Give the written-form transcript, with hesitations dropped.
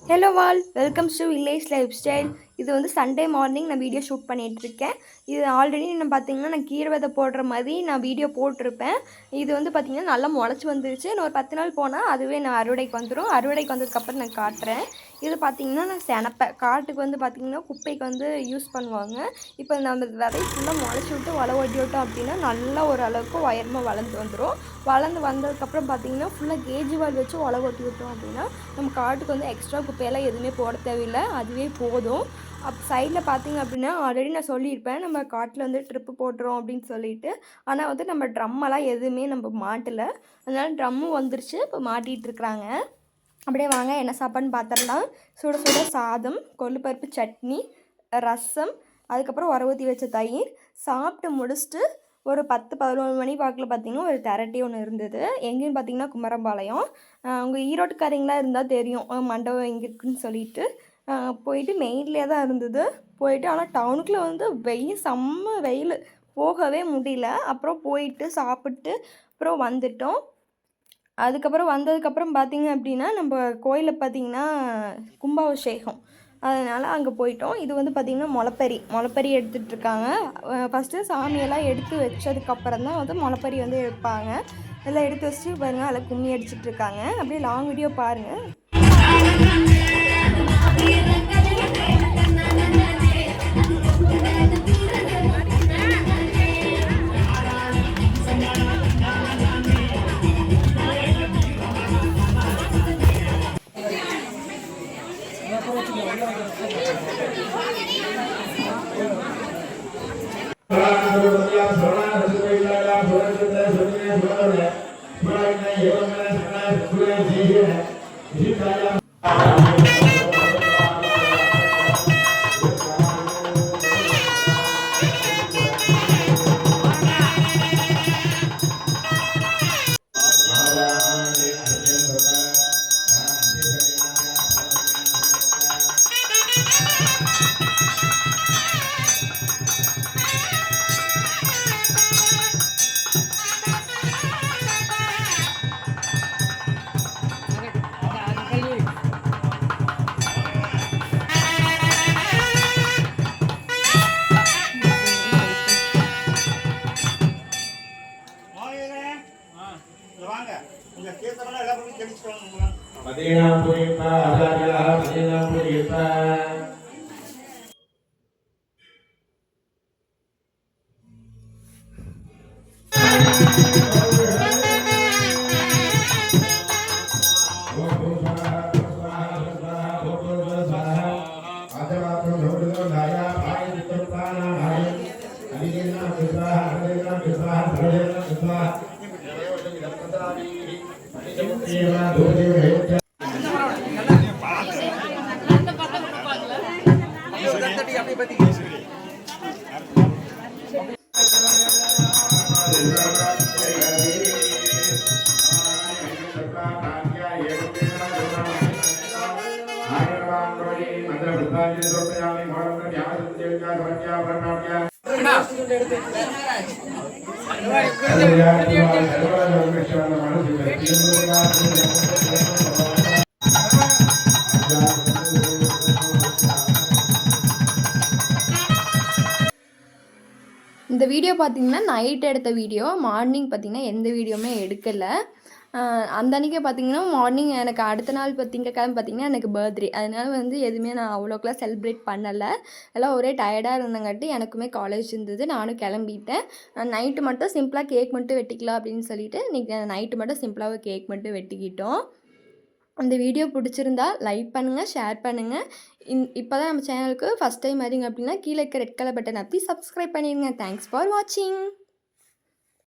Hello wall, welcomes to village life style. இது வந்து Sunday morning நான் வீடியோ ஷூட் பண்ணிகிட்ருக்கேன். இது ஆல்ரெடி நான் பார்த்தீங்கன்னா நான் கீரை விதை போடுற மாதிரி நான் வீடியோ போட்டிருப்பேன். இது வந்து பார்த்திங்கன்னா நல்லா முளைச்சி வந்துருச்சு. இன்னும் ஒரு 10 நாள் போனால் அதுவே நான் அறுவடைக்கு வந்துடும். அறுவடைக்கு வந்ததுக்கப்புறம் நான் காட்டுறேன். இது பார்த்திங்கன்னா நான் செனப்பேன். காட்டுக்கு வந்து பார்த்திங்கன்னா குப்பைக்கு வந்து யூஸ் பண்ணுவாங்க. இப்போ நம்ம விதை ஃபுல்லாக முளைச்சி விட்டு வலை ஓட்டி விட்டோம் அப்படின்னா நல்லா ஓரளவுக்கு உயரமாக வளர்ந்து வந்துடும். வளர்ந்து வந்ததுக்கப்புறம் பார்த்திங்கன்னா ஃபுல்லாக கேஜி வால் வச்சு வலை ஓட்டி விட்டோம் அப்படின்னா நம்ம காட்டுக்கு வந்து எக்ஸ்ட்ரா குப்பையெல்லாம் எதுவுமே போட தேவையில்லை, அதுவே போதும். சைடில் பார்த்திங்க அப்படின்னா ஆல்ரெடி நான் சொல்லியிருப்பேன் நம்ம காட்டில் வந்து ட்ரிப்பு போட்டுறோம் அப்படின்னு சொல்லிட்டு. ஆனால் வந்து நம்ம ட்ரம்மெல்லாம் எதுவுமே நம்ம மாட்டலை. அதனால ட்ரம்மும் வந்துருச்சு, இப்போ மாட்டிகிட்ருக்குறாங்க. அப்படியே வாங்க என்ன சாப்பாடுன்னு பார்த்துடலாம். சுட சுட சாதம், கொள்ளுப்பருப்பு சட்னி, ரசம், அதுக்கப்புறம் உர ஊற்றி வச்ச தயிர். சாப்பிட்டு முடிச்சுட்டு ஒரு 10-11 மணி வாக்கில் பார்த்திங்கன்னா ஒரு திரட்டி ஒன்று இருந்தது. எங்கேன்னு பார்த்திங்கன்னா குமரம்பாளையம். உங்கள் ஈரோட்டுக்காரங்களாக இருந்தால் தெரியும் மண்டபம் எங்கே இருக்குதுன்னு சொல்லிட்டு. போயிட்டு மெயின்லேயே தான் இருந்தது. போயிட்டு ஆனால் டவுனுக்குள்ளே வந்து செம்ம வெயில், போகவே முடியல. அப்புறம் போயிட்டு சாப்பிட்டு அப்புறம் வந்துட்டோம். அதுக்கப்புறம் வந்ததுக்கப்புறம் பார்த்திங்க அப்படின்னா நம்ம கோயிலில் பார்த்திங்கன்னா கும்பாபிஷேகம், அதனால் அங்கே போயிட்டோம். இது வந்து பார்த்திங்கன்னா முளைப்பறி எடுத்துகிட்ருக்காங்க. ஃபஸ்ட்டு சாமியெல்லாம் எடுத்து வச்சதுக்கப்புறம் தான் வந்து முளைப்பறி வந்து எடுப்பாங்க. எல்லாம் எடுத்து வச்சுட்டு பாருங்கள் அதில் கும்மி அடிச்சிட்ருக்காங்க. அப்படியே லாங் வீடியோ பாருங்கள். இந்த வீடியோ பார்த்திங்கன்னா நைட் எடுத்த வீடியோ. மார்னிங் பார்த்திங்கன்னா எந்த வீடியோவுமே எடுக்கலை. அந்த அன்றைக்கே பார்த்திங்கன்னா மார்னிங் எனக்கு அடுத்த நாள் திங்கக்கிழமை பார்த்திங்கன்னா எனக்கு பர்த்டே. அதனால் வந்து எதுவுமே நான் அவ்வளோக்கெலாம் செலிப்ரேட் பண்ணலை. எல்லாம் ஒரே டயர்டாக இருந்தங்காட்டி எனக்குமே காலேஜ் இருந்தது, நானும் கிளம்பிட்டேன். நைட்டு மட்டும் சிம்பிளாக கேக் மட்டும் வெட்டிக்கலாம் அப்படின்னு சொல்லிட்டு இன்றைக்கி நைட்டு மட்டும் சிம்பிளாக கேக் மட்டும் வெட்டிக்கிட்டோம். அந்த வீடியோ பிடிச்சிருந்தா லைக் பண்ணுங்கள், ஷேர் பண்ணுங்கள். இப்போ தான் நம்ம சேனலுக்கு ஃபஸ்ட் டைம் வரீங்க அப்படின்னா கீழே இருக்க ரெட் கலர் பட்டன் அப்படி சப்ஸ்கிரைப் பண்ணிடுங்க. தேங்க்ஸ் ஃபார் வாட்சிங்.